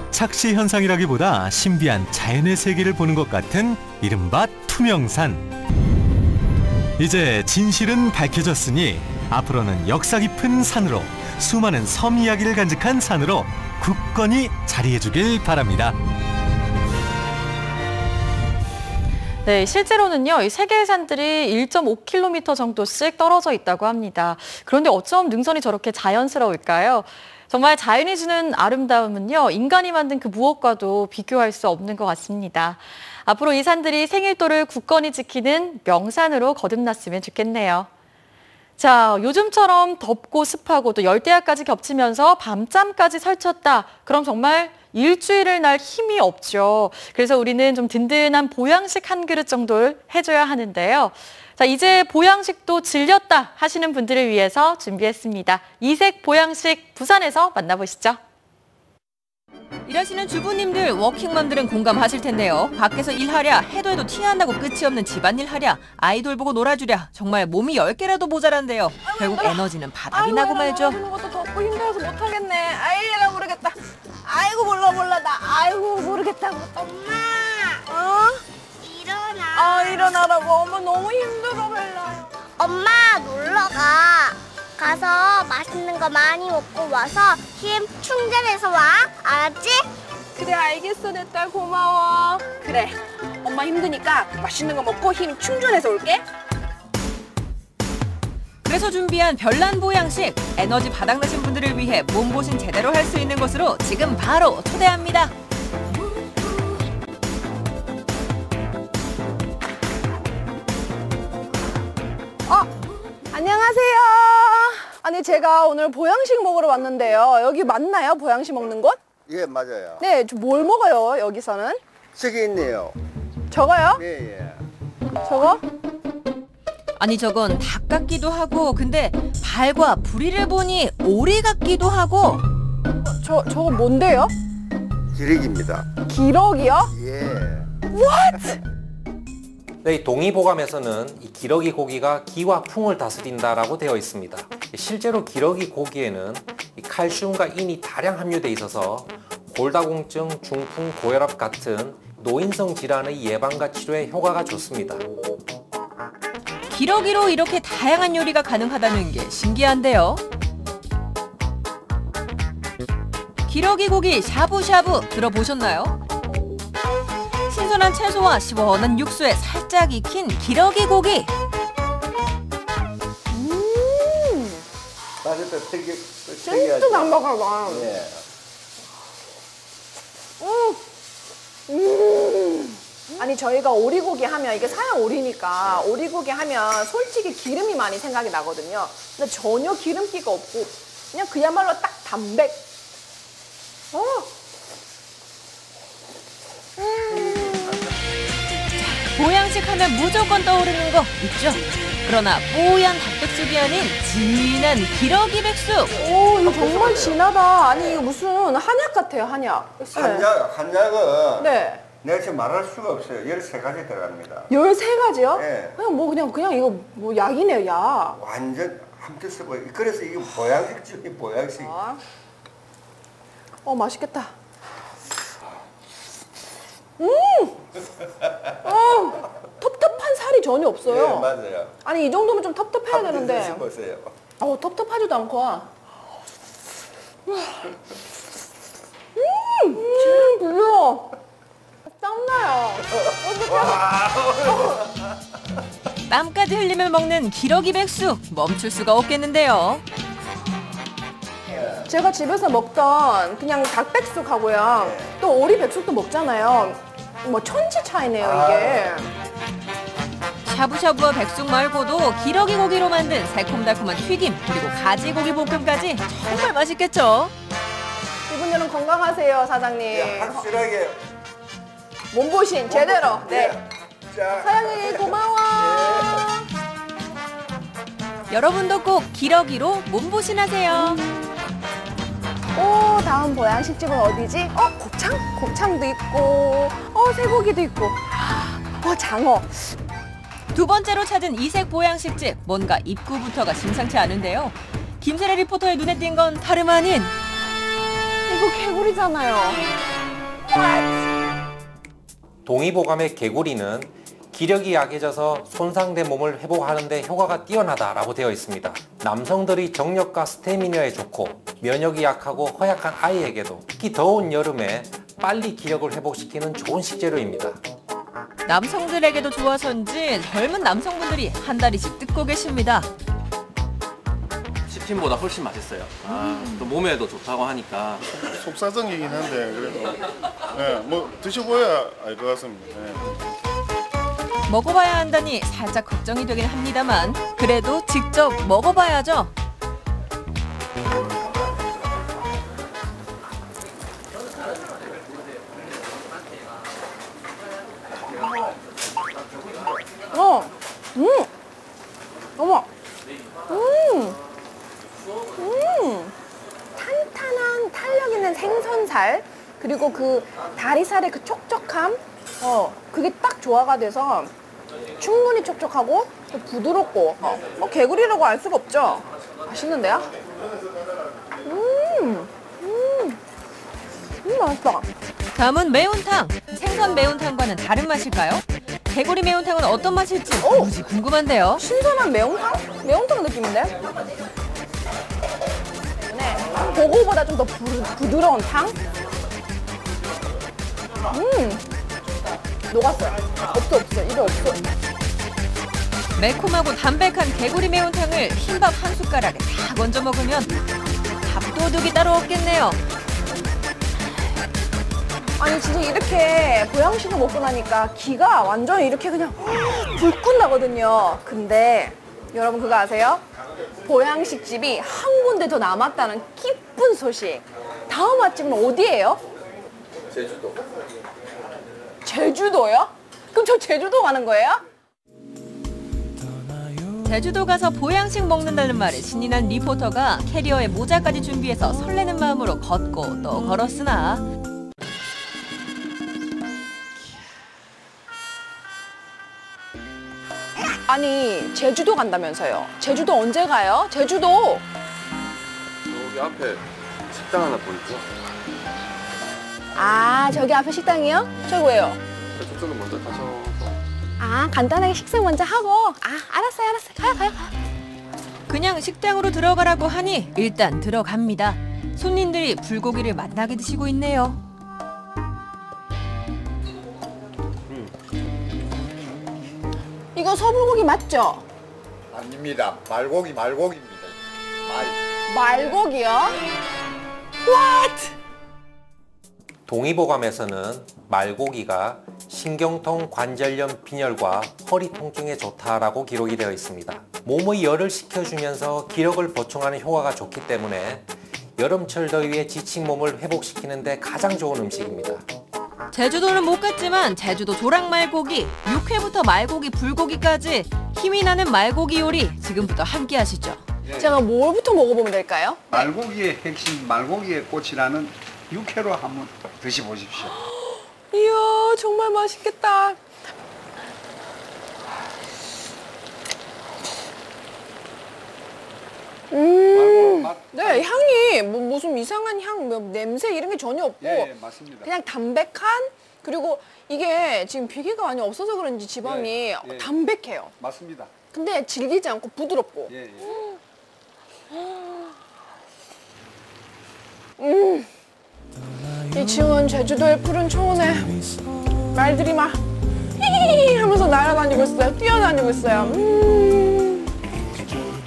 착시 현상이라기보다 신비한 자연의 세계를 보는 것 같은 이른바 투명산. 이제 진실은 밝혀졌으니 앞으로는 역사 깊은 산으로, 수많은 섬 이야기를 간직한 산으로 굳건히 자리해주길 바랍니다. 네, 실제로는요, 이 3개의 산들이 1.5km 정도씩 떨어져 있다고 합니다. 그런데 어쩜 능선이 저렇게 자연스러울까요? 정말 자연이 주는 아름다움은요, 인간이 만든 그 무엇과도 비교할 수 없는 것 같습니다. 앞으로 이 산들이 생일도를 굳건히 지키는 명산으로 거듭났으면 좋겠네요. 자, 요즘처럼 덥고 습하고 또 열대야까지 겹치면서 밤잠까지 설쳤다. 그럼 정말 일주일을 날 힘이 없죠. 그래서 우리는 좀 든든한 보양식 한 그릇 정도를 해줘야 하는데요. 자, 이제 보양식도 질렸다 하시는 분들을 위해서 준비했습니다. 이색 보양식 부산에서 만나보시죠. 일하시는 주부님들, 워킹맘들은 공감하실 텐데요. 밖에서 일하랴, 해도 티 안 나고 끝이 없는 집안일 하랴, 아이돌 보고 놀아주랴, 정말 몸이 10개라도 모자란데요. 결국 에너지는 바닥이 나고 말죠. 하는 것도 덥고 힘들어서 못하겠네. 아이라 모르겠다. 아이고 몰라 나. 아이고 모르겠다고. 엄마. 일어나. 일어나라고. 엄마 너무 힘들어 별나. 엄마 놀러 가. 가서 맛있는 거 많이 먹고 와서 힘 충전해서 와. 알았지? 그래 알겠어 내 딸 고마워. 그래 엄마 힘드니까 맛있는 거 먹고 힘 충전해서 올게. 그래서 준비한 별난 보양식, 에너지 바닥나신 분들을 위해 몸보신 제대로 할 수 있는 곳으로 지금 바로 초대합니다. 안녕하세요. 아니 제가 오늘 보양식 먹으러 왔는데요. 여기 맞나요? 보양식 먹는 곳? 예, 맞아요. 네, 뭘 먹어요 여기서는? 저기 있네요. 저거요? 예. 저거? 아니 저건 닭 같기도 하고, 근데 발과 부리를 보니 오리 같기도 하고. 저거 뭔데요? 기러기입니다. 기러기요? 예. What? 네, 이 동의보감에서는 이 기러기 고기가 기와 풍을 다스린다라고 되어 있습니다. 실제로 기러기 고기에는 이 칼슘과 인이 다량 함유돼 있어서 골다공증, 중풍, 고혈압 같은 노인성 질환의 예방과 치료에 효과가 좋습니다. 기러기로 이렇게 다양한 요리가 가능하다는 게 신기한데요. 기러기 고기 샤브샤브 들어보셨나요? 신선한 채소와 시원한 육수에 살짝 익힌 기러기 고기. 맛있다. 진짜 담백하다. 예. 아니 저희가 오리고기 하면 이게 사양 오리니까 오리고기 하면 솔직히 기름이 많이 생각이 나거든요. 근데 전혀 기름기가 없고 그냥 그야말로 딱 담백. 보양식 하면 무조건 떠오르는 거 있죠? 그러나 뽀얀 닭백숙이 아닌 진한 기러기 백숙. 오, 이거 정말 진하다. 아니 이거 무슨 한약 같아요, 한약. 한약은 네. 내가 지금 말할 수가 없어요. 13가지 들어갑니다. 13가지요? 네. 그냥 이거 뭐 약이네요, 약. 완전 함뜻 뭐 그래서 이게 보양식 중에 보양식. 맛있겠다. 텁텁한 살이 전혀 없어요. 네, 맞아요. 아니 이 정도면 좀 텁텁해야 되는데. 보세요. 텁텁하지도 않고. 부러워. 땀나요. 땀까지 흘리며 먹는 기러기 백숙, 멈출 수가 없겠는데요. 제가 집에서 먹던 그냥 닭백숙하고요. 또 오리 백숙도 먹잖아요. 뭐 천지 차이네요, 이게. 샤브샤브와 백숙 말고도 기러기 고기로 만든 새콤달콤한 튀김, 그리고 가지고기 볶음까지 정말 맛있겠죠? 이분들은 건강하세요, 사장님. 확실하게. 몸보신 제대로. 네. 사장님 고마워. 여러분도 꼭 기러기로 몸보신하세요. 다음 보양식집은 어디지? 곱창? 곱창도 있고, 쇠고기도 있고, 장어. 두 번째로 찾은 이색 보양식집, 뭔가 입구부터가 심상치 않은데요. 김세래 리포터의 눈에 띈 건 다름 아닌 이거 개구리잖아요. 동의보감의 개구리는 기력이 약해져서 손상된 몸을 회복하는 데 효과가 뛰어나다라고 되어 있습니다. 남성들이 정력과 스태미너에 좋고 면역이 약하고 허약한 아이에게도 특히 더운 여름에 빨리 기력을 회복시키는 좋은 식재료입니다. 남성들에게도 좋아서인지 젊은 남성분들이 한 다리씩 뜯고 계십니다. 치킨보다 훨씬 맛있어요. 또 몸에도 좋다고 하니까. 속사정이긴 한데 그래도 뭐 드셔보야 알 것 같습니다. 먹어봐야 한다니 살짝 걱정이 되긴 합니다만 그래도 직접 먹어봐야죠. 그리고 그 다리살의 그 촉촉함, 그게 딱 조화가 돼서 충분히 촉촉하고 또 부드럽고, 뭐 개구리라고 알 수가 없죠. 맛있는데요? 맛있다. 다음은 매운탕. 생선 매운탕과는 다른 맛일까요? 개구리 매운탕은 어떤 맛일지 무지 궁금한데요. 신선한 매운탕? 매운탕 느낌인데? 네, 그거보다 좀 더 부드러운 탕? 녹았어요. 없어. 입에 없어. 매콤하고 담백한 개구리 매운탕을 흰밥 한 숟가락에 다 건져 먹으면 밥도둑이 따로 없겠네요. 아니 진짜 이렇게 보양식을 먹고 나니까 기가 완전 이렇게 그냥 불끈 나거든요. 근데 여러분 그거 아세요? 보양식 집이 한 군데 더 남았다는 기쁜 소식. 다음 맛집은 어디예요? 제주도. 제주도요? 그럼 저 제주도 가는 거예요? 제주도 가서 보양식 먹는다는 말에 신이 난 리포터가 캐리어에 모자까지 준비해서 설레는 마음으로 걷고 또 걸었으나 아니 제주도 간다면서요. 제주도 언제 가요? 제주도. 여기 앞에 식당 하나 보이죠? 아 저기 앞에 식당이요? 저기 왜요? 저쪽으로 먼저 가셔서. 아 간단하게 식사 먼저 하고. 알았어요. 가요. 그냥 식당으로 들어가라고 하니 일단 들어갑니다. 손님들이 불고기를 맛나게 드시고 있네요. 이거 소불고기 맞죠? 아닙니다. 말고기입니다. 말고기요? What? 동의보감에서는 말고기가 신경통, 관절염, 빈혈과 허리 통증에 좋다라고 기록이 되어 있습니다. 몸의 열을 식혀주면서 기력을 보충하는 효과가 좋기 때문에 여름철 더위에 지친 몸을 회복시키는 데 가장 좋은 음식입니다. 제주도는 못 갔지만 제주도 조랑말고기, 육회부터 말고기, 불고기까지 힘이 나는 말고기 요리 지금부터 함께 하시죠. 제가 뭘부터 먹어보면 될까요? 말고기의 핵심, 말고기의 꽃이라는 육회로 한번 드셔보십시오. 이야 정말 맛있겠다. 네 향이 무슨 이상한 향, 냄새 이런 게 전혀 없고 예, 맞습니다. 그냥 담백한, 그리고 이게 지금 비계가 많이 없어서 그런지 지방이 담백해요. 맞습니다. 근데 질기지 않고 부드럽고. 이 지원 제주도의 푸른 초원에 말들이 막 히히히 하면서 날아다니고 있어요. 뛰어다니고 있어요.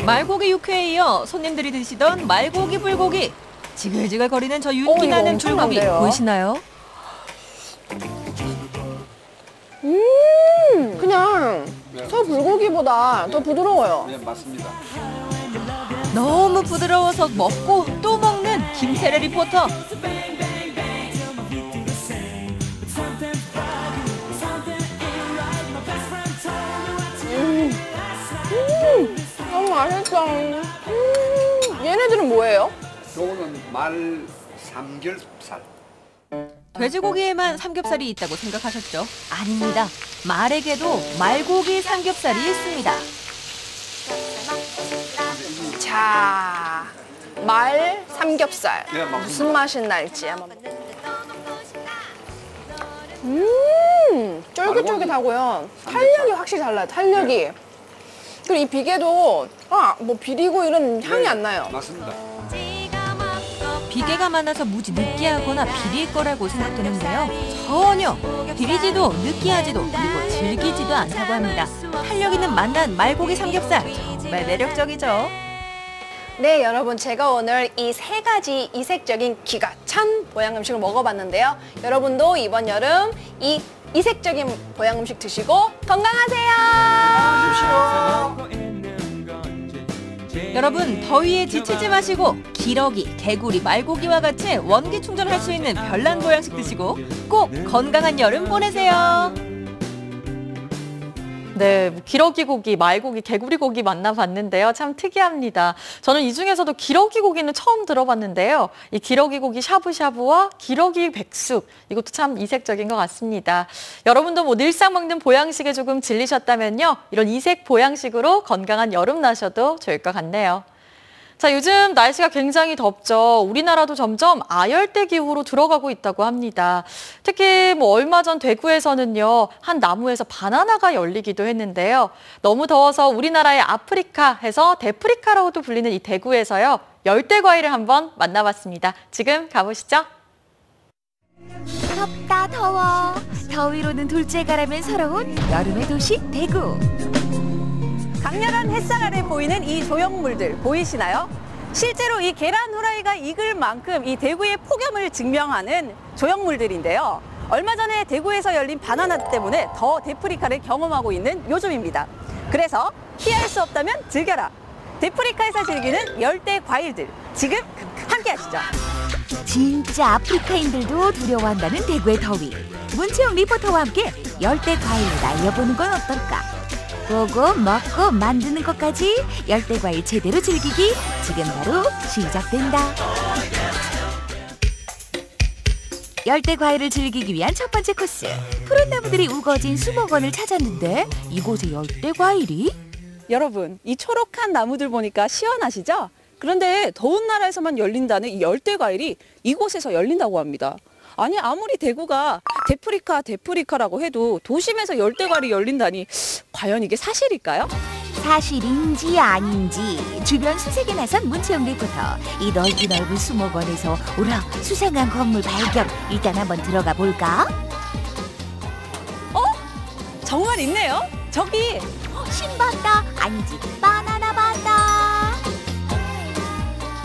말고기 육회에 이어 손님들이 드시던 말고기 불고기. 지글지글 거리는 저 윤기 나는 불고기 보이시나요? 그냥 소불고기보다 더 부드러워요. 네, 맞습니다. 너무 부드러워서 먹고 또 먹는 김세례 리포터. 너무 맛있다. 얘네들은 뭐예요? 요거는 말 삼겹살. 돼지고기에만 삼겹살이 있다고 생각하셨죠? 아닙니다. 말에게도 말고기 삼겹살이 있습니다. 자, 말 삼겹살. 네, 맞습니다. 무슨 맛이 날지 한번. 쫄깃쫄깃하고요. 탄력이 확실히 달라요. 탄력이. 그리고 이 비계도 뭐 비리고 이런 향이 안 나요. 맞습니다. 비계가 많아서 무지 느끼하거나 비릴 거라고 생각되는데요. 전혀 비리지도 느끼하지도 그리고 질기지도 않다고 합니다. 탄력 있는 맛난 말고기 삼겹살 정말 매력적이죠. 네, 여러분 제가 오늘 이 세 가지 이색적인 기가 찬 보양 음식을 먹어봤는데요. 여러분도 이번 여름 이 이색적인 보양 음식 드시고 건강하세요. 여러분 더위에 지치지 마시고 기러기, 개구리, 말고기와 같이 원기 충전할 수 있는 별난 보양식 드시고 꼭 건강한 여름 보내세요. 네, 기러기 고기, 말고기, 개구리 고기 만나봤는데요. 참 특이합니다. 저는 이 중에서도 기러기 고기는 처음 들어봤는데요. 이 기러기 고기 샤브샤브와 기러기 백숙, 이것도 참 이색적인 것 같습니다. 여러분도 뭐 늘상 먹는 보양식에 조금 질리셨다면요. 이런 이색 보양식으로 건강한 여름 나셔도 좋을 것 같네요. 자, 요즘 날씨가 굉장히 덥죠. 우리나라도 점점 아열대 기후로 들어가고 있다고 합니다. 특히 뭐 얼마 전 대구에서는요, 한 나무에서 바나나가 열리기도 했는데요. 너무 더워서 우리나라의 아프리카 해서 데프리카라고도 불리는 이 대구에서요, 열대 과일을 한번 만나봤습니다. 지금 가보시죠. 덥다 더워. 더위로는 둘째가라면 서러운 여름의 도시 대구. 강렬한 햇살 아래 보이는 이 조형물들 보이시나요? 실제로 이 계란 후라이가 익을 만큼 이 대구의 폭염을 증명하는 조형물들인데요. 얼마 전에 대구에서 열린 바나나 때문에 더 데프리카를 경험하고 있는 요즘입니다. 그래서 피할 수 없다면 즐겨라. 데프리카에서 즐기는 열대 과일들. 지금 함께 하시죠. 진짜 아프리카인들도 두려워한다는 대구의 더위. 문채영 리포터와 함께 열대 과일을 날려보는 건 어떨까? 보고 먹고 만드는 것까지 열대 과일 제대로 즐기기 지금 바로 시작된다. 열대 과일을 즐기기 위한 첫 번째 코스. 푸른 나무들이 우거진 수목원을 찾았는데 이곳에 열대 과일이? 여러분, 이 초록한 나무들 보니까 시원하시죠? 그런데 더운 나라에서만 열린다는 이 열대 과일이 이곳에서 열린다고 합니다. 아니, 아무리 대구가 데프리카라고 해도 도심에서 열대 과일이 열린다니 과연 이게 사실일까요? 사실인지 아닌지 주변 수색에 나선 문채영 리포터. 이 넓은 수목원에서 오라 수상한 건물 발견. 일단 한번 들어가 볼까? 정말 있네요. 저기 신봤다. 아니지, 바나나 봤다.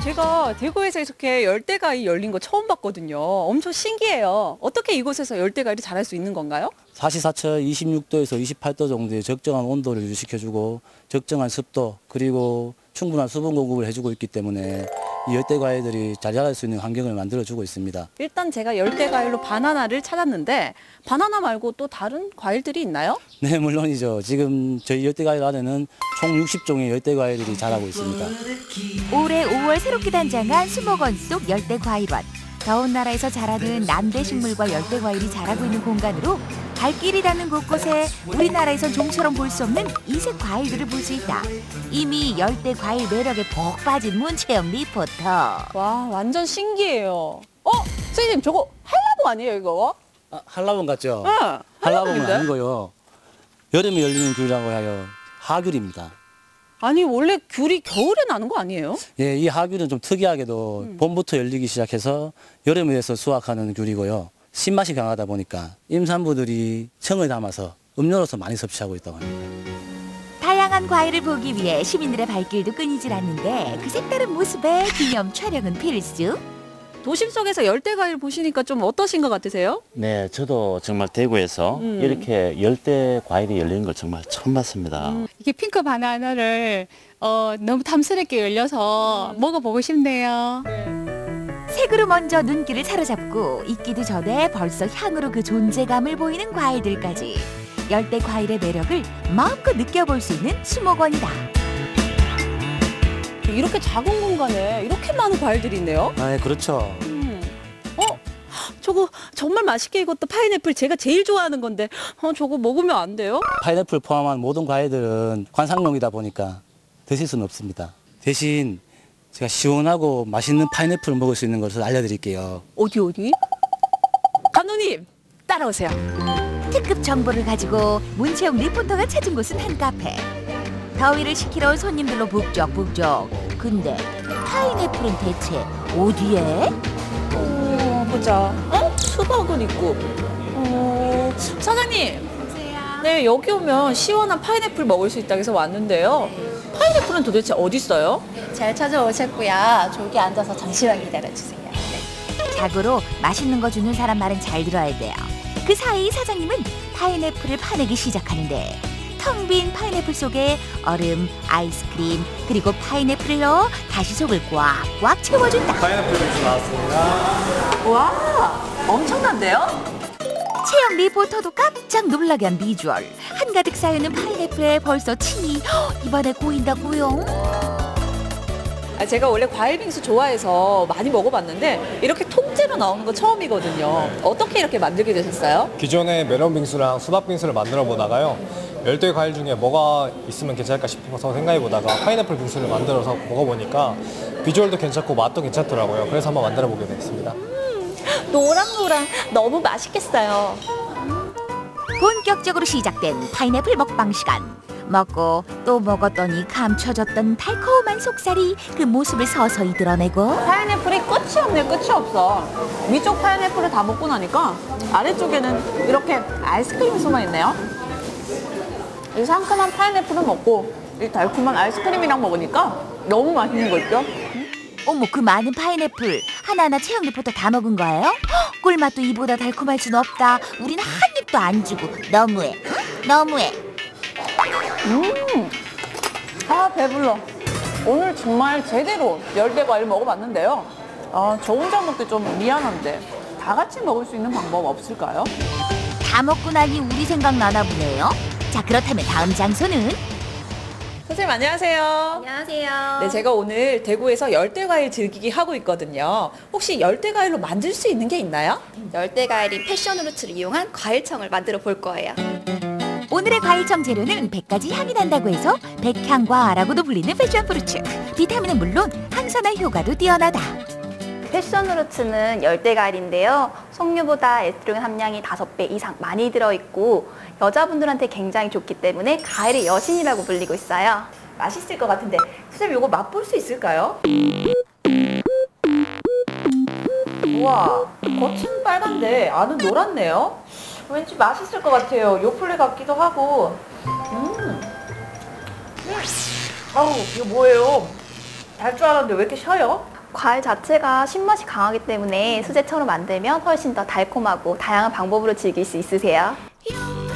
제가 대구에서 이렇게 열대 과일이 열린 거 처음 봤거든요. 엄청 신기해요. 어떻게 이곳에서 열대 과일이 자랄 수 있는 건가요? 사시사철 26도에서 28도 정도의 적정한 온도를 유지시켜주고 적정한 습도 그리고 충분한 수분 공급을 해주고 있기 때문에 이 열대 과일들이 잘 자랄 수 있는 환경을 만들어주고 있습니다. 일단 제가 열대 과일로 바나나를 찾았는데 바나나 말고 또 다른 과일들이 있나요? 네, 물론이죠. 지금 저희 열대 과일 안에는 총 60종의 열대 과일들이 자라고 있습니다. 올해 5월 새롭게 단장한 수목원 속 열대 과일원. 더운 나라에서 자라는 남대 식물과 열대 과일이 자라고 있는 공간으로 발길이 닿는 곳곳에 우리나라에선 좀처럼 볼 수 없는 이색 과일들을 볼 수 있다. 이미 열대 과일 매력에 복 빠진 문채영 리포터. 와, 완전 신기해요. 선생님, 저거 한라봉 아니에요, 이거? 한라봉 같죠? 응. 한라봉은 아니고요. 여름에 열리는 귤이라고 하여 하귤입니다. 아니, 원래 귤이 겨울에 나는 거 아니에요? 예, 이 하귤은 좀 특이하게도 봄부터 열리기 시작해서 여름에서 수확하는 귤이고요. 신맛이 강하다 보니까 임산부들이 청을 담아서 음료로서 많이 섭취하고 있다고 합니다. 다양한 과일을 보기 위해 시민들의 발길도 끊이질 않는데 그 색다른 모습에 기념 촬영은 필수. 도심 속에서 열대 과일 보시니까 좀 어떠신 것 같으세요? 네, 저도 정말 대구에서 이렇게 열대 과일이 열리는 걸 정말 처음 봤습니다. 이게 핑크 바나나를 너무 탐스럽게 열려서 먹어보고 싶네요. 색으로 먼저 눈길을 사로잡고 익기도 전에 벌써 향으로 그 존재감을 보이는 과일들까지 열대 과일의 매력을 마음껏 느껴볼 수 있는 수목원이다. 이렇게 작은 공간에 이렇게 많은 과일들이 있네요. 네, 그렇죠. 저거 정말 맛있게 익었다. 파인애플 제가 제일 좋아하는 건데 저거 먹으면 안 돼요? 파인애플 포함한 모든 과일들은 관상용이다 보니까 드실 수는 없습니다. 대신 제가 시원하고 맛있는 파인애플을 먹을 수 있는 것을 알려드릴게요. 어디? 감독님, 따라오세요. 특급 정보를 가지고 문채영 리포터가 찾은 곳은 한 카페. 더위를 식히러 온 손님들로 북적북적. 근데 파인애플은 대체 어디에? 보자. 수박은 있고. 사장님. 네, 여기 오면 시원한 파인애플 먹을 수 있다고 해서 왔는데요. 파인애플은 도대체 어디 있어요? 잘 찾아오셨고요. 저기 앉아서 잠시만 기다려주세요. 자고로 맛있는 거 주는 사람 말은 잘 들어야 돼요. 그 사이 사장님은 파인애플을 파내기 시작하는데 텅 빈 파인애플 속에 얼음, 아이스크림, 그리고 파인애플을 넣어 다시 속을 꽉꽉 채워준다. 파인애플 주스 나왔습니다. 와, 엄청난데요? 체험 리포터도 깜짝 놀라게 한 비주얼. 한가득 쌓여있는 파인애플에 벌써 침이 입안에 고인다고요? 제가 원래 과일 빙수 좋아해서 많이 먹어봤는데 이렇게 통째로 나오는 거 처음이거든요. 어떻게 이렇게 만들게 되셨어요? 기존에 멜론 빙수랑 수박 빙수를 만들어 보다가요. 열대 과일 중에 뭐가 있으면 괜찮을까 싶어서 생각해 보다가 파인애플 빙수를 만들어서 먹어보니까 비주얼도 괜찮고 맛도 괜찮더라고요. 그래서 한번 만들어 보게 됐습니다. 노랑노랑 너무 맛있겠어요. 본격적으로 시작된 파인애플 먹방 시간. 먹고 또 먹었더니 감춰졌던 달콤한 속살이 그 모습을 서서히 드러내고 파인애플이 끝이 없네, 끝이 없어. 위쪽 파인애플을 다 먹고 나니까 아래쪽에는 이렇게 아이스크림이 숨어있네요. 이 상큼한 파인애플을 먹고 이 달콤한 아이스크림이랑 먹으니까 너무 맛있는 거 있죠? 어머, 그 많은 파인애플 하나하나 체험 리포터 다 먹은 거예요? 헉, 꿀맛도 이보다 달콤할 순 없다. 우린 한 입도 안 주고 너무해. 너무해. 아, 배불러. 오늘 정말 제대로 열대 과일 먹어봤는데요. 저 혼자 먹기 좀 미안한데 다 같이 먹을 수 있는 방법 없을까요? 다 먹고 나니 우리 생각 나나 보네요. 자, 그렇다면 다음 장소는? 선생님 안녕하세요. 안녕하세요. 네, 제가 오늘 대구에서 열대과일 즐기기 하고 있거든요. 혹시 열대과일로 만들 수 있는 게 있나요? 열대과일인 패션후르츠를 이용한 과일청을 만들어 볼 거예요. 오늘의 과일청 재료는 100가지 향이 난다고 해서 백향과라고도 불리는 패션프루츠. 비타민은 물론 항산화 효과도 뛰어나다. 패션후르츠는 열대과일인데요. 석류보다 에스트로겐 함량이 5배 이상 많이 들어있고 여자분들한테 굉장히 좋기 때문에 과일의 여신이라고 불리고 있어요. 맛있을 것 같은데 선생님 이거 맛볼 수 있을까요? 우와, 겉은 빨간데 안은 노랗네요. 왠지 맛있을 것 같아요. 요플레 같기도 하고. 아우, 이거 뭐예요? 달 줄 알았는데 왜 이렇게 셔요? 과일 자체가 신맛이 강하기 때문에 수제처럼 만들면 훨씬 더 달콤하고 다양한 방법으로 즐길 수 있으세요.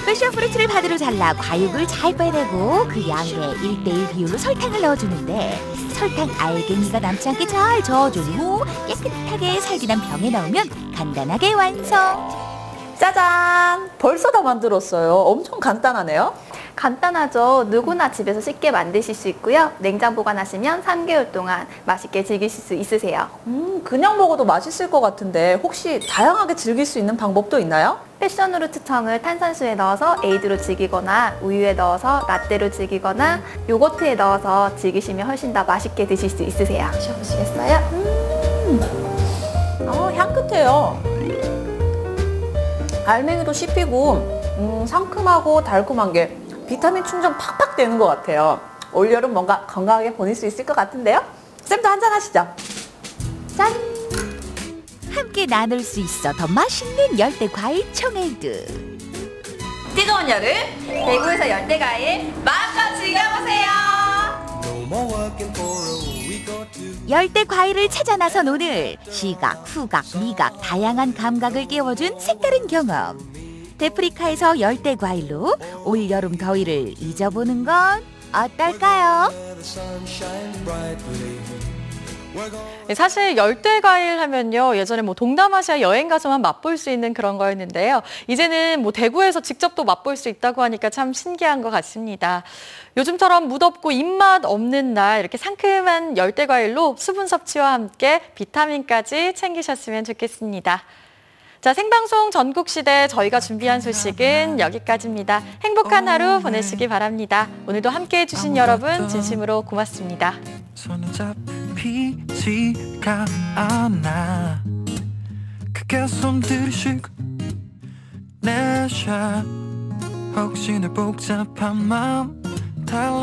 패션프루츠를 반으로 잘라 과육을 잘 빼내고 그 양의 1:1 비율로 설탕을 넣어주는데 설탕 알갱이가 남지 않게 잘 저어준 후 깨끗하게 살균한 병에 넣으면 간단하게 완성. 짜잔! 벌써 다 만들었어요. 엄청 간단하네요. 간단하죠. 누구나 집에서 쉽게 만드실 수 있고요. 냉장 보관하시면 3개월 동안 맛있게 즐기실 수 있으세요. 그냥 먹어도 맛있을 것 같은데 혹시 다양하게 즐길 수 있는 방법도 있나요? 패션후르츠청을 탄산수에 넣어서 에이드로 즐기거나 우유에 넣어서 라떼로 즐기거나 요거트에 넣어서 즐기시면 훨씬 더 맛있게 드실 수 있으세요. 드셔보시겠어요? 향긋해요. 알맹이도 씹히고 상큼하고 달콤한 게 비타민 충전 팍팍 되는 것 같아요. 올여름 뭔가 건강하게 보낼 수 있을 것 같은데요? 쌤도 한잔 하시죠. 짠! 함께 나눌 수 있어 더 맛있는 열대 과일 청에이드. 뜨거운 여름 대구에서 열대과일 마음껏 즐겨보세요. 열대 과일을 찾아 나선 오늘 시각, 후각, 미각 다양한 감각을 깨워준 색다른 경험. 데프리카에서 열대 과일로 올여름 더위를 잊어보는 건 어떨까요? 사실 열대과일 하면요, 예전에 뭐 동남아시아 여행 가서만 맛볼 수 있는 그런 거였는데요. 이제는 뭐 대구에서 직접 또 맛볼 수 있다고 하니까 참 신기한 것 같습니다. 요즘처럼 무덥고 입맛 없는 날 이렇게 상큼한 열대과일로 수분 섭취와 함께 비타민까지 챙기셨으면 좋겠습니다. 자, 생방송 전국시대 저희가 준비한 소식은 여기까지입니다. 행복한 하루 보내시기 바랍니다. 오늘도 함께해 주신 여러분 진심으로 고맙습니다. 손에 잡히지가 않아 그게 손들이 쉬고 내 샷 혹시 내 복잡한 마음 달래